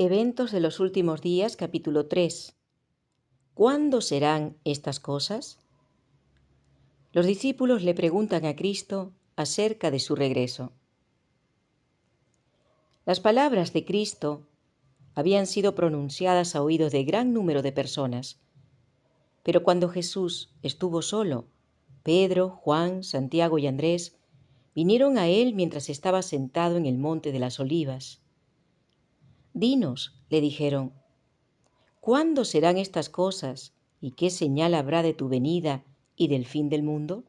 Eventos de los últimos días, capítulo 3. ¿Cuándo serán estas cosas? Los discípulos le preguntan a Cristo acerca de su regreso. Las palabras de Cristo habían sido pronunciadas a oídos de gran número de personas, pero cuando Jesús estuvo solo, Pedro, Juan, Santiago y Andrés vinieron a él mientras estaba sentado en el monte de las Olivas. «Dinos», le dijeron, «¿cuándo serán estas cosas y qué señal habrá de tu venida y del fin del mundo?»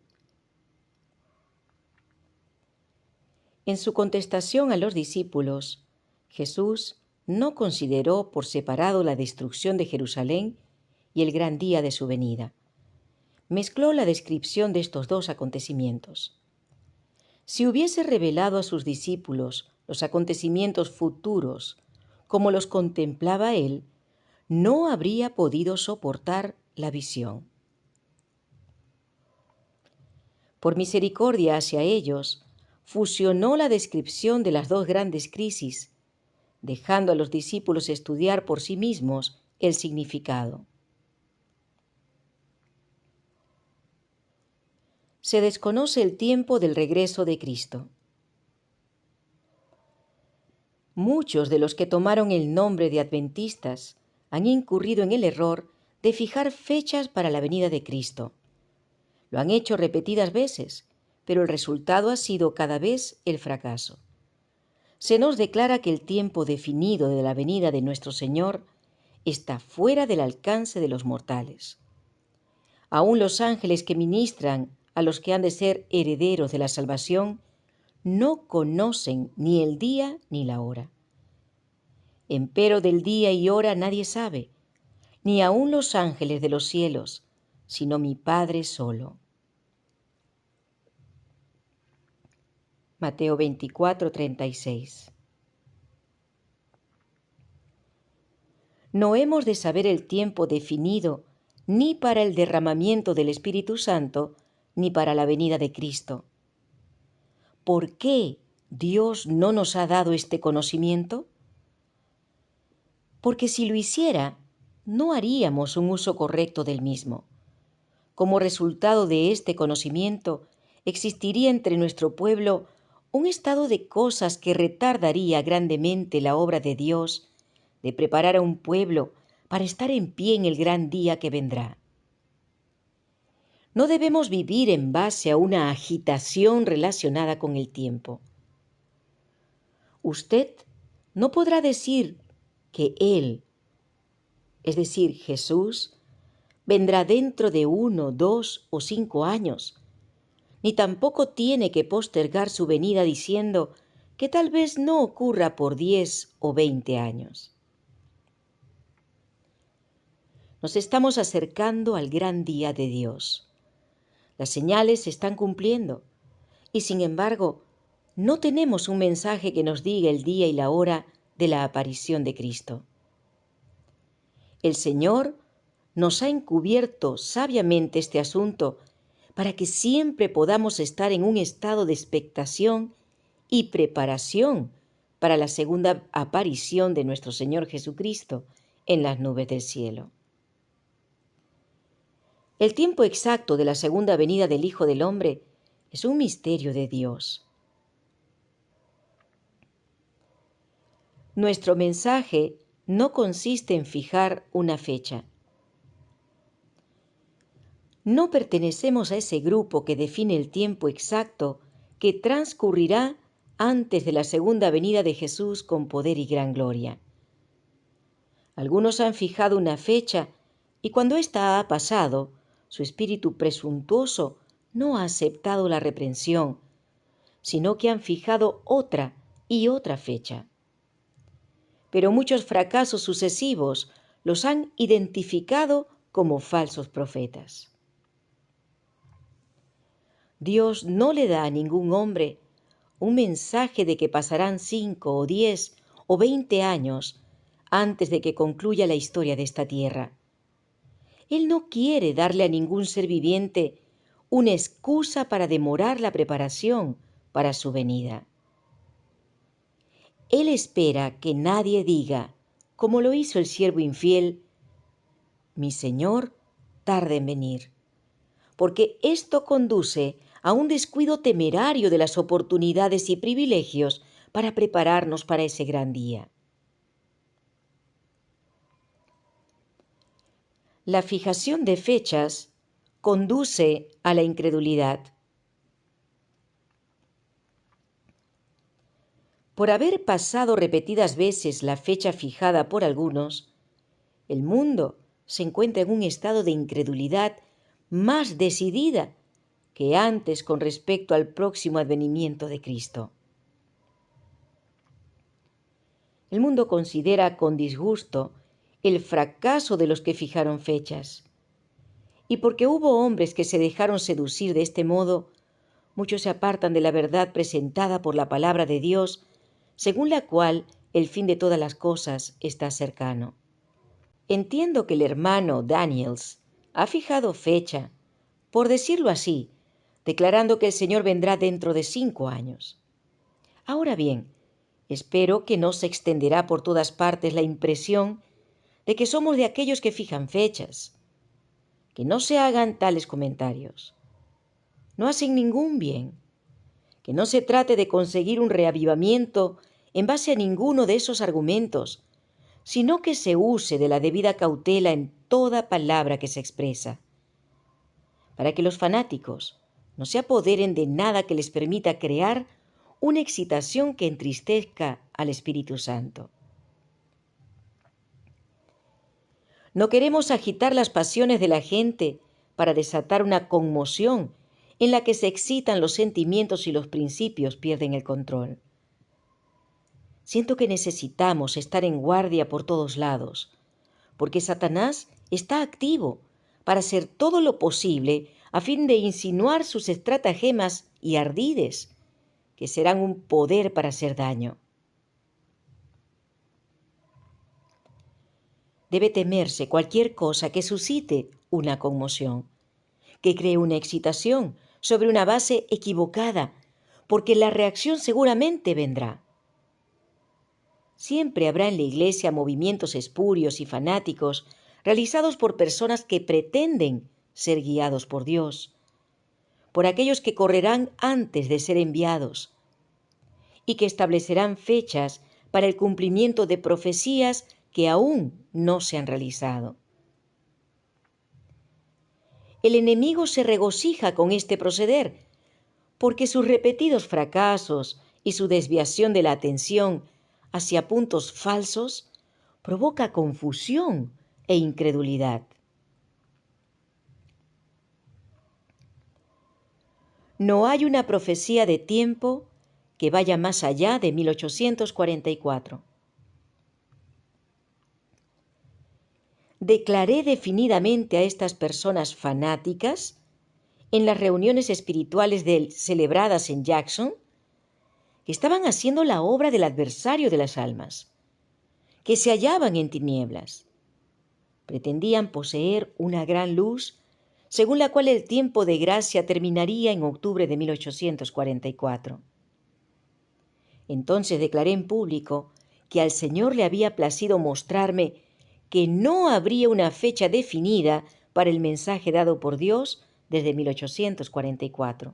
En su contestación a los discípulos, Jesús no consideró por separado la destrucción de Jerusalén y el gran día de su venida. Mezcló la descripción de estos dos acontecimientos. Si hubiese revelado a sus discípulos los acontecimientos futuros como los contemplaba él, no habría podido soportar la visión. Por misericordia hacia ellos, fusionó la descripción de las dos grandes crisis, dejando a los discípulos estudiar por sí mismos el significado. Se desconoce el tiempo del regreso de Cristo. Muchos de los que tomaron el nombre de adventistas han incurrido en el error de fijar fechas para la venida de Cristo. Lo han hecho repetidas veces, pero el resultado ha sido cada vez el fracaso. Se nos declara que el tiempo definido de la venida de nuestro Señor está fuera del alcance de los mortales. Aún los ángeles que ministran a los que han de ser herederos de la salvación no conocen ni el día ni la hora. Empero del día y hora nadie sabe, ni aun los ángeles de los cielos, sino mi Padre solo. Mateo 24:36. No hemos de saber el tiempo definido ni para el derramamiento del Espíritu Santo, ni para la venida de Cristo. ¿Por qué Dios no nos ha dado este conocimiento? Porque si lo hiciera, no haríamos un uso correcto del mismo. Como resultado de este conocimiento, existiría entre nuestro pueblo un estado de cosas que retardaría grandemente la obra de Dios de preparar a un pueblo para estar en pie en el gran día que vendrá. No debemos vivir en base a una agitación relacionada con el tiempo. Usted no podrá decir que Él, es decir, Jesús, vendrá dentro de 1, 2 o 5 años, ni tampoco tiene que postergar su venida diciendo que tal vez no ocurra por 10 o 20 años. Nos estamos acercando al gran día de Dios. Las señales se están cumpliendo y, sin embargo, no tenemos un mensaje que nos diga el día y la hora de la aparición de Cristo. El Señor nos ha encubierto sabiamente este asunto para que siempre podamos estar en un estado de expectación y preparación para la segunda aparición de nuestro Señor Jesucristo en las nubes del cielo. El tiempo exacto de la segunda venida del Hijo del Hombre es un misterio de Dios. Nuestro mensaje no consiste en fijar una fecha. No pertenecemos a ese grupo que define el tiempo exacto que transcurrirá antes de la segunda venida de Jesús con poder y gran gloria. Algunos han fijado una fecha y cuando ésta ha pasado, su espíritu presuntuoso no ha aceptado la reprensión, sino que han fijado otra y otra fecha. Pero muchos fracasos sucesivos los han identificado como falsos profetas. Dios no le da a ningún hombre un mensaje de que pasarán 5 o 10 o 20 años antes de que concluya la historia de esta tierra. Él no quiere darle a ningún ser viviente una excusa para demorar la preparación para su venida. Él espera que nadie diga, como lo hizo el siervo infiel, mi Señor tarda en venir, porque esto conduce a un descuido temerario de las oportunidades y privilegios para prepararnos para ese gran día. La fijación de fechas conduce a la incredulidad. Por haber pasado repetidas veces la fecha fijada por algunos, el mundo se encuentra en un estado de incredulidad más decidida que antes con respecto al próximo advenimiento de Cristo. El mundo considera con disgusto el fracaso de los que fijaron fechas. Y porque hubo hombres que se dejaron seducir de este modo, muchos se apartan de la verdad presentada por la palabra de Dios, según la cual el fin de todas las cosas está cercano. Entiendo que el hermano Daniels ha fijado fecha, por decirlo así, declarando que el Señor vendrá dentro de 5 años. Ahora bien, espero que no se extenderá por todas partes la impresión de que somos de aquellos que fijan fechas. Que no se hagan tales comentarios. No hacen ningún bien. Que no se trate de conseguir un reavivamiento en base a ninguno de esos argumentos, sino que se use de la debida cautela en toda palabra que se expresa, para que los fanáticos no se apoderen de nada que les permita crear una excitación que entristezca al Espíritu Santo. No queremos agitar las pasiones de la gente para desatar una conmoción en la que se excitan los sentimientos y los principios pierden el control. Siento que necesitamos estar en guardia por todos lados, porque Satanás está activo para hacer todo lo posible a fin de insinuar sus estratagemas y ardides, que serán un poder para hacer daño. Debe temerse cualquier cosa que suscite una conmoción, que cree una excitación sobre una base equivocada, porque la reacción seguramente vendrá. Siempre habrá en la Iglesia movimientos espurios y fanáticos realizados por personas que pretenden ser guiados por Dios, por aquellos que correrán antes de ser enviados y que establecerán fechas para el cumplimiento de profecías que aún no se han realizado. El enemigo se regocija con este proceder, porque sus repetidos fracasos y su desviación de la atención hacia puntos falsos provoca confusión e incredulidad. No hay una profecía de tiempo que vaya más allá de 1844. Declaré definidamente a estas personas fanáticas en las reuniones espirituales celebradas en Jackson que estaban haciendo la obra del adversario de las almas, que se hallaban en tinieblas. Pretendían poseer una gran luz, según la cual el tiempo de gracia terminaría en octubre de 1844. Entonces declaré en público que al Señor le había placido mostrarme que no habría una fecha definida para el mensaje dado por Dios desde 1844.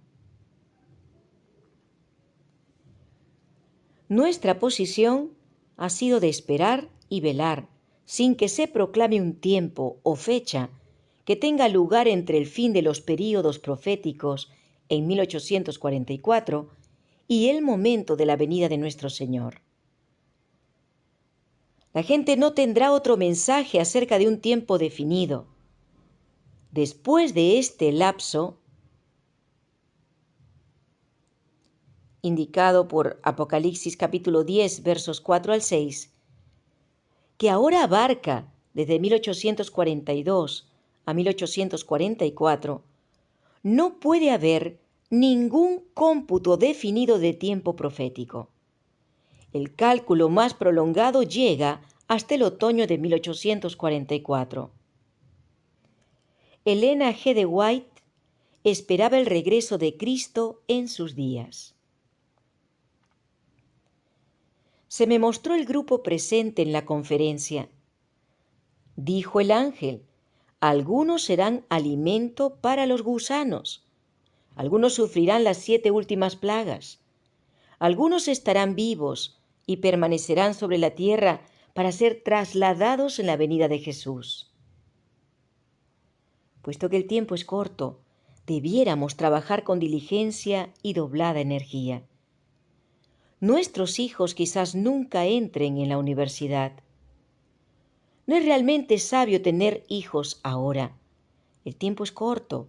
Nuestra posición ha sido de esperar y velar, sin que se proclame un tiempo o fecha que tenga lugar entre el fin de los períodos proféticos en 1844 y el momento de la venida de nuestro Señor. La gente no tendrá otro mensaje acerca de un tiempo definido. Después de este lapso, indicado por Apocalipsis capítulo 10, versos 4 al 6, que ahora abarca desde 1842 a 1844, no puede haber ningún cómputo definido de tiempo profético. El cálculo más prolongado llega hasta el otoño de 1844. Elena G. de White esperaba el regreso de Cristo en sus días. se me mostró el grupo presente en la conferencia. Dijo el ángel: algunos serán alimento para los gusanos, algunos sufrirán las 7 últimas plagas, algunos estarán vivos y permanecerán sobre la tierra para ser trasladados en la venida de Jesús. Puesto que el tiempo es corto, debiéramos trabajar con diligencia y doblada energía. Nuestros hijos quizás nunca entren en la universidad. No es realmente sabio tener hijos ahora. El tiempo es corto.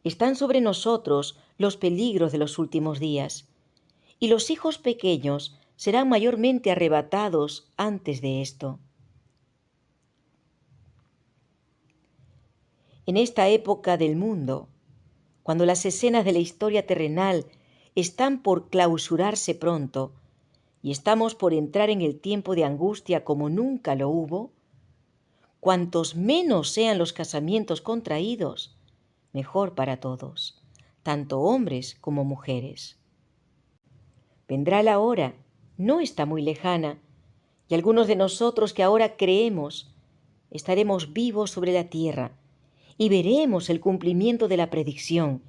Están sobre nosotros los peligros de los últimos días. Y los hijos pequeños serán mayormente arrebatados antes de esto. En esta época del mundo, cuando las escenas de la historia terrenal están por clausurarse pronto y estamos por entrar en el tiempo de angustia como nunca lo hubo, cuantos menos sean los casamientos contraídos, mejor para todos, tanto hombres como mujeres. Vendrá la hora, no está muy lejana, y algunos de nosotros que ahora creemos estaremos vivos sobre la tierra y veremos el cumplimiento de la predicción,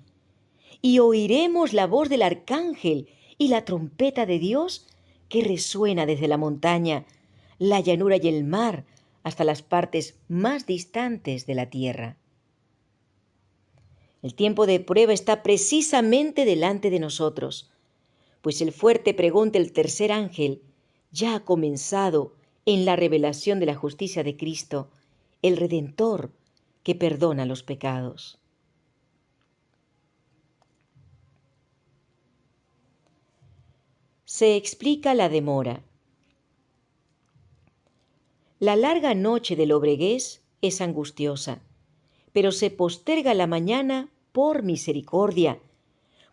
y oiremos la voz del arcángel y la trompeta de Dios que resuena desde la montaña, la llanura y el mar hasta las partes más distantes de la tierra. El tiempo de prueba está precisamente delante de nosotros, pues el fuerte pregón del tercer ángel ya ha comenzado en la revelación de la justicia de Cristo, el Redentor que perdona los pecados. Se explica la demora. La larga noche del lobreguez es angustiosa, pero se posterga la mañana por misericordia,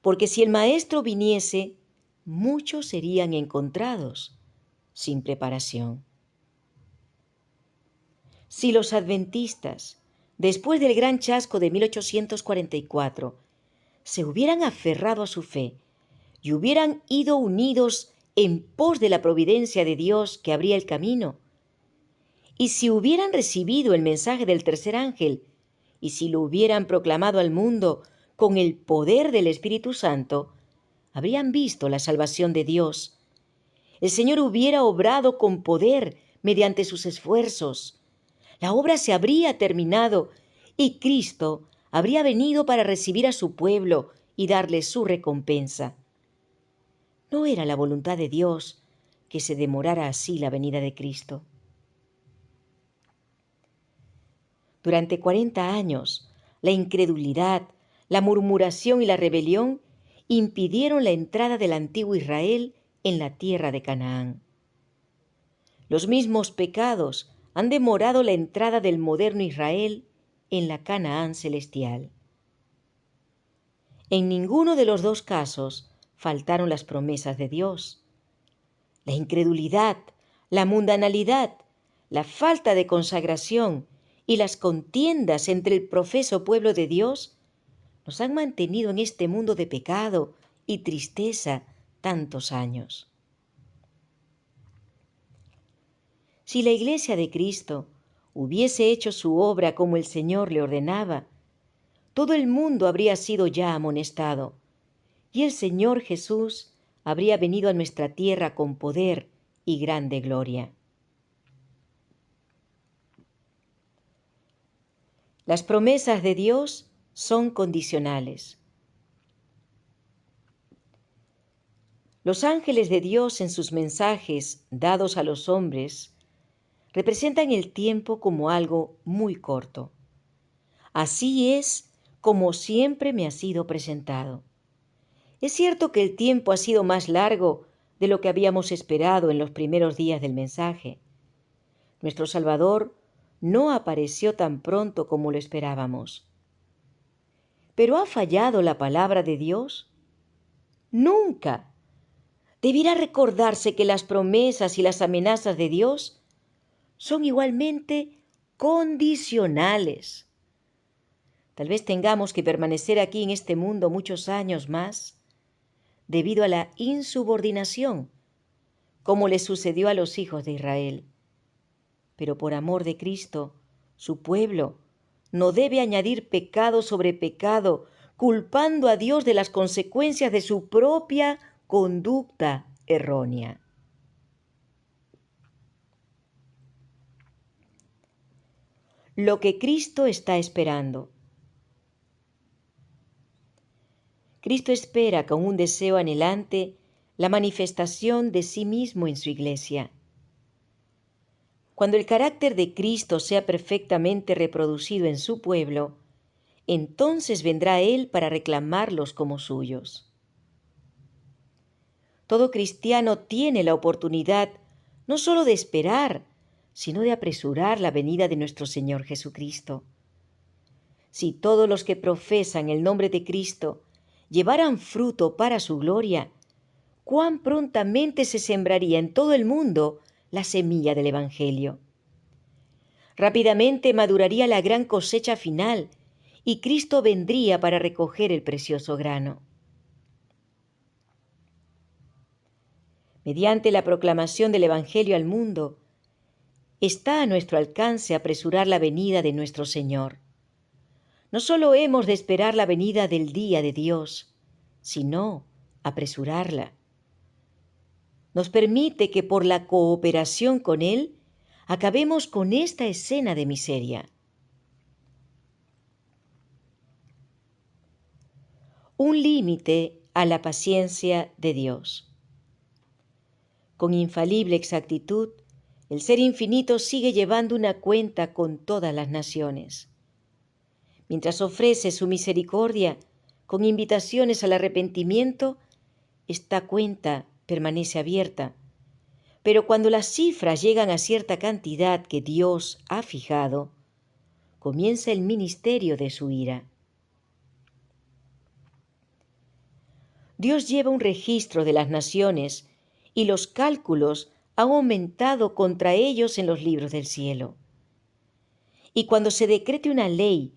porque si el Maestro viniese, muchos serían encontrados sin preparación. Si los adventistas, después del gran chasco de 1844, se hubieran aferrado a su fe y hubieran ido unidos en pos de la providencia de Dios que abría el camino, y si hubieran recibido el mensaje del tercer ángel, y si lo hubieran proclamado al mundo con el poder del Espíritu Santo, habrían visto la salvación de Dios. El Señor hubiera obrado con poder mediante sus esfuerzos. La obra se habría terminado y Cristo habría venido para recibir a su pueblo y darle su recompensa. No era la voluntad de Dios que se demorara así la venida de Cristo. Durante 40 años, la incredulidad, la murmuración y la rebelión impidieron la entrada del antiguo Israel en la tierra de Canaán. Los mismos pecados han demorado la entrada del moderno Israel en la Canaán celestial. En ninguno de los dos casos faltaron las promesas de Dios. La incredulidad, la mundanalidad, la falta de consagración y las contiendas entre el profeso pueblo de Dios nos han mantenido en este mundo de pecado y tristeza tantos años. Si la Iglesia de Cristo hubiese hecho su obra como el Señor le ordenaba, todo el mundo habría sido ya amonestado, y el Señor Jesús habría venido a nuestra tierra con poder y grande gloria. Las promesas de Dios son condicionales. Los ángeles de Dios en sus mensajes dados a los hombres representan el tiempo como algo muy corto. Así es como siempre me ha sido presentado. Es cierto que el tiempo ha sido más largo de lo que habíamos esperado en los primeros días del mensaje. Nuestro Salvador no apareció tan pronto como lo esperábamos. ¿Pero ha fallado la palabra de Dios? Nunca. Debiera recordarse que las promesas y las amenazas de Dios son igualmente condicionales. Tal vez tengamos que permanecer aquí en este mundo muchos años más debido a la insubordinación, como le sucedió a los hijos de Israel. Pero por amor de Cristo, su pueblo no debe añadir pecado sobre pecado, culpando a Dios de las consecuencias de su propia conducta errónea. Lo que Cristo está esperando. Cristo espera con un deseo anhelante la manifestación de sí mismo en su iglesia. Cuando el carácter de Cristo sea perfectamente reproducido en su pueblo, entonces vendrá Él para reclamarlos como suyos. Todo cristiano tiene la oportunidad no solo de esperar, sino de apresurar la venida de nuestro Señor Jesucristo. Si todos los que profesan el nombre de Cristo llevaran fruto para su gloria, cuán prontamente se sembraría en todo el mundo la semilla del Evangelio. Rápidamente maduraría la gran cosecha final y Cristo vendría para recoger el precioso grano. Mediante la proclamación del Evangelio al mundo, está a nuestro alcance apresurar la venida de nuestro Señor. No solo hemos de esperar la venida del día de Dios, sino apresurarla. Nos permite que por la cooperación con Él acabemos con esta escena de miseria. Un límite a la paciencia de Dios. Con infalible exactitud, el Ser Infinito sigue llevando una cuenta con todas las naciones. Mientras ofrece su misericordia con invitaciones al arrepentimiento, esta cuenta permanece abierta. Pero cuando las cifras llegan a cierta cantidad que Dios ha fijado, comienza el ministerio de su ira. Dios lleva un registro de las naciones y los cálculos han aumentado contra ellos en los libros del cielo. Y cuando se decrete una ley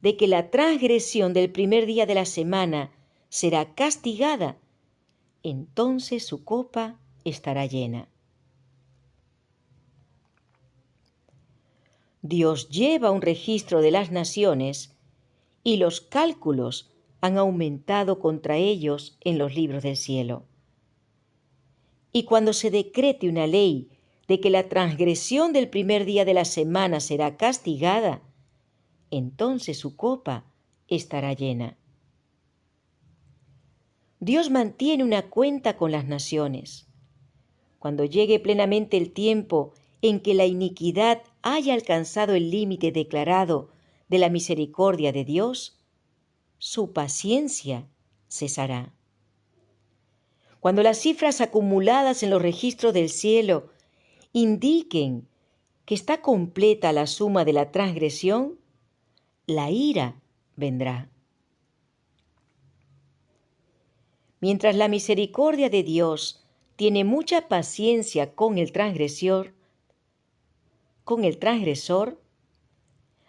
de que la transgresión del primer día de la semana será castigada, entonces su copa estará llena. Dios lleva un registro de las naciones y los cálculos han aumentado contra ellos en los libros del cielo. Y cuando se decrete una ley de que la transgresión del primer día de la semana será castigada, entonces su copa estará llena. Dios mantiene una cuenta con las naciones. Cuando llegue plenamente el tiempo en que la iniquidad haya alcanzado el límite declarado de la misericordia de Dios, su paciencia cesará. Cuando las cifras acumuladas en los registros del cielo indiquen que está completa la suma de la transgresión, la ira vendrá. Mientras la misericordia de Dios tiene mucha paciencia con el transgresor,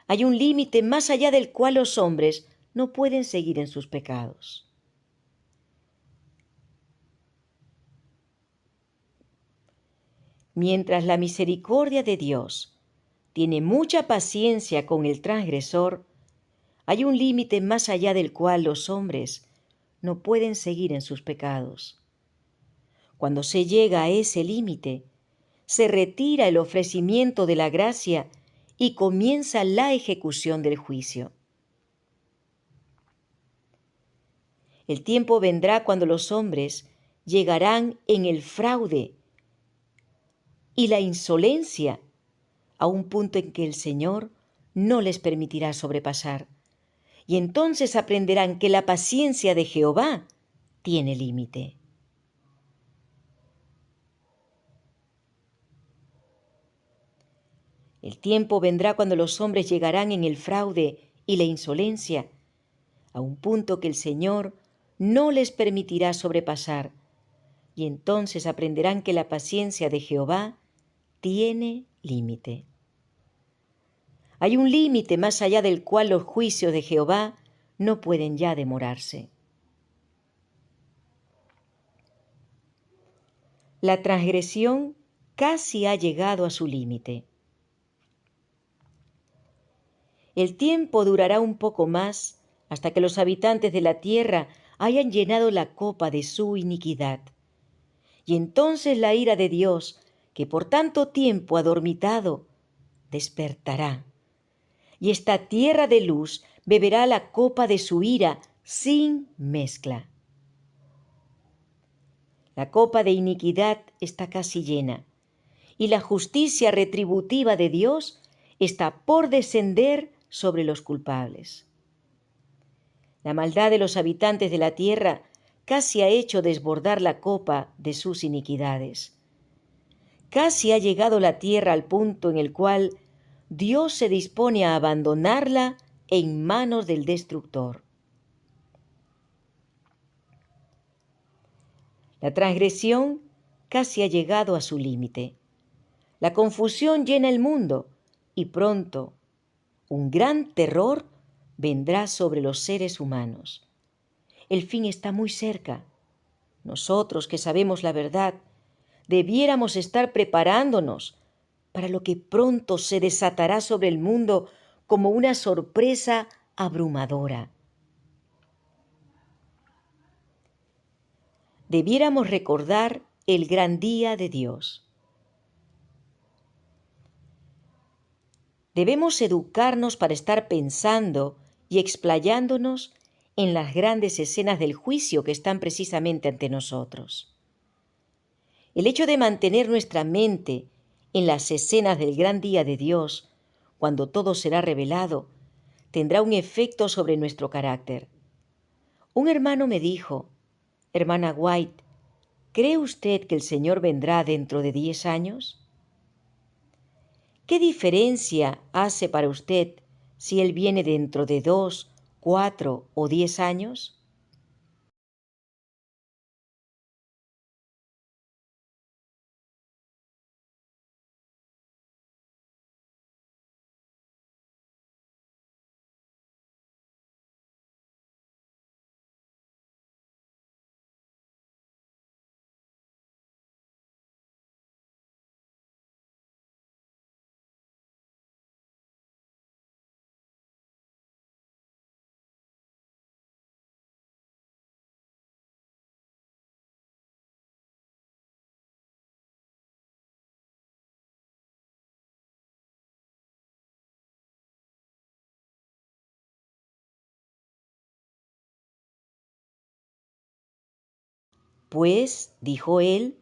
hay un límite más allá del cual los hombres no pueden seguir en sus pecados. Mientras la misericordia de Dios tiene mucha paciencia con el transgresor, hay un límite más allá del cual los hombres no pueden seguir en sus pecados. Cuando se llega a ese límite, se retira el ofrecimiento de la gracia y comienza la ejecución del juicio. El tiempo vendrá cuando los hombres llegarán en el fraude y la insolencia a un punto en que el Señor no les permitirá sobrepasar. Y entonces aprenderán que la paciencia de Jehová tiene límite. El tiempo vendrá cuando los hombres llegarán en el fraude y la insolencia a un punto que el Señor no les permitirá sobrepasar, y entonces aprenderán que la paciencia de Jehová tiene límite. Hay un límite más allá del cual los juicios de Jehová no pueden ya demorarse. La transgresión casi ha llegado a su límite. El tiempo durará un poco más hasta que los habitantes de la tierra hayan llenado la copa de su iniquidad. Y entonces la ira de Dios, que por tanto tiempo ha dormitado, despertará. Y esta tierra de luz beberá la copa de su ira sin mezcla. La copa de iniquidad está casi llena, y la justicia retributiva de Dios está por descender sobre los culpables. La maldad de los habitantes de la tierra casi ha hecho desbordar la copa de sus iniquidades. Casi ha llegado la tierra al punto en el cual Dios se dispone a abandonarla en manos del destructor. La transgresión casi ha llegado a su límite. La confusión llena el mundo y pronto un gran terror vendrá sobre los seres humanos. El fin está muy cerca. Nosotros que sabemos la verdad, debiéramos estar preparándonos para lo que pronto se desatará sobre el mundo como una sorpresa abrumadora. Debiéramos recordar el gran día de Dios. Debemos educarnos para estar pensando y explayándonos en las grandes escenas del juicio que están precisamente ante nosotros. El hecho de mantener nuestra mente en las escenas del gran día de Dios, cuando todo será revelado, tendrá un efecto sobre nuestro carácter. Un hermano me dijo: hermana White, ¿cree usted que el Señor vendrá dentro de 10 años? ¿Qué diferencia hace para usted si Él viene dentro de 2, 4 o 10 años? Pues, dijo él,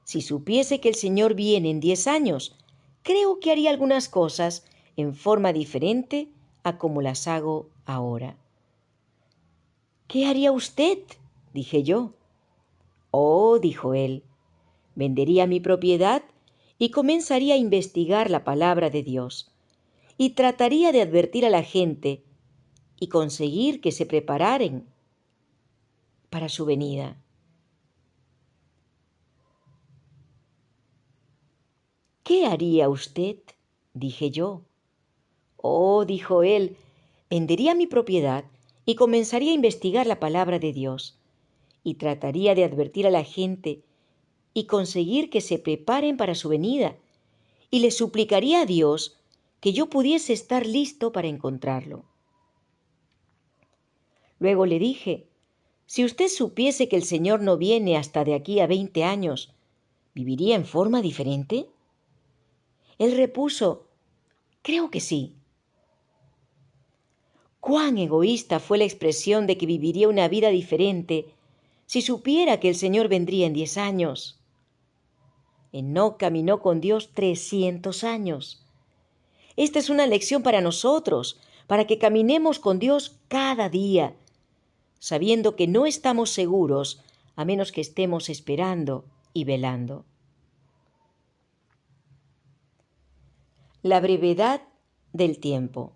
si supiese que el Señor viene en 10 años, creo que haría algunas cosas en forma diferente a como las hago ahora. ¿Qué haría usted?, dije yo. Oh, dijo él, vendería mi propiedad y comenzaría a investigar la palabra de Dios, y trataría de advertir a la gente y conseguir que se preparen para su venida. ¿Qué haría usted?, dije yo. Oh, dijo él, vendería mi propiedad y comenzaría a investigar la palabra de Dios, y trataría de advertir a la gente y conseguir que se preparen para su venida, y le suplicaría a Dios que yo pudiese estar listo para encontrarlo. Luego le dije: si usted supiese que el Señor no viene hasta de aquí a 20 años, ¿viviría en forma diferente? Él repuso: creo que sí. Cuán egoísta fue la expresión de que viviría una vida diferente si supiera que el Señor vendría en 10 años. Enoc caminó con Dios 300 años. Esta es una lección para nosotros, para que caminemos con Dios cada día, sabiendo que no estamos seguros a menos que estemos esperando y velando. La brevedad del tiempo.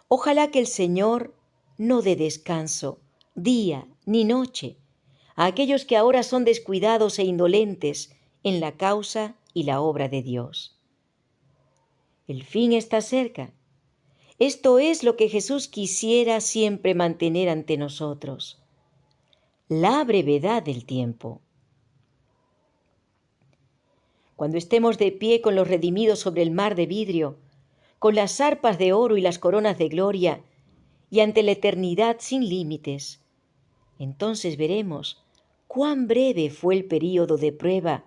Ojalá que el Señor no dé descanso, día ni noche, a aquellos que ahora son descuidados e indolentes en la causa y la obra de Dios. El fin está cerca. Esto es lo que Jesús quisiera siempre mantener ante nosotros: la brevedad del tiempo. cuando estemos de pie con los redimidos sobre el mar de vidrio, con las arpas de oro y las coronas de gloria, y ante la eternidad sin límites, entonces veremos cuán breve fue el período de prueba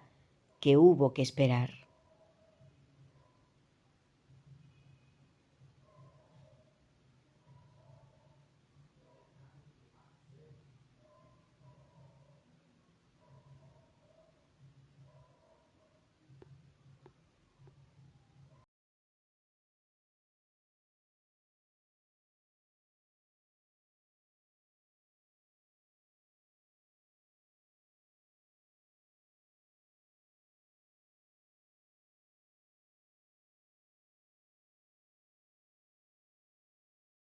que hubo que esperar.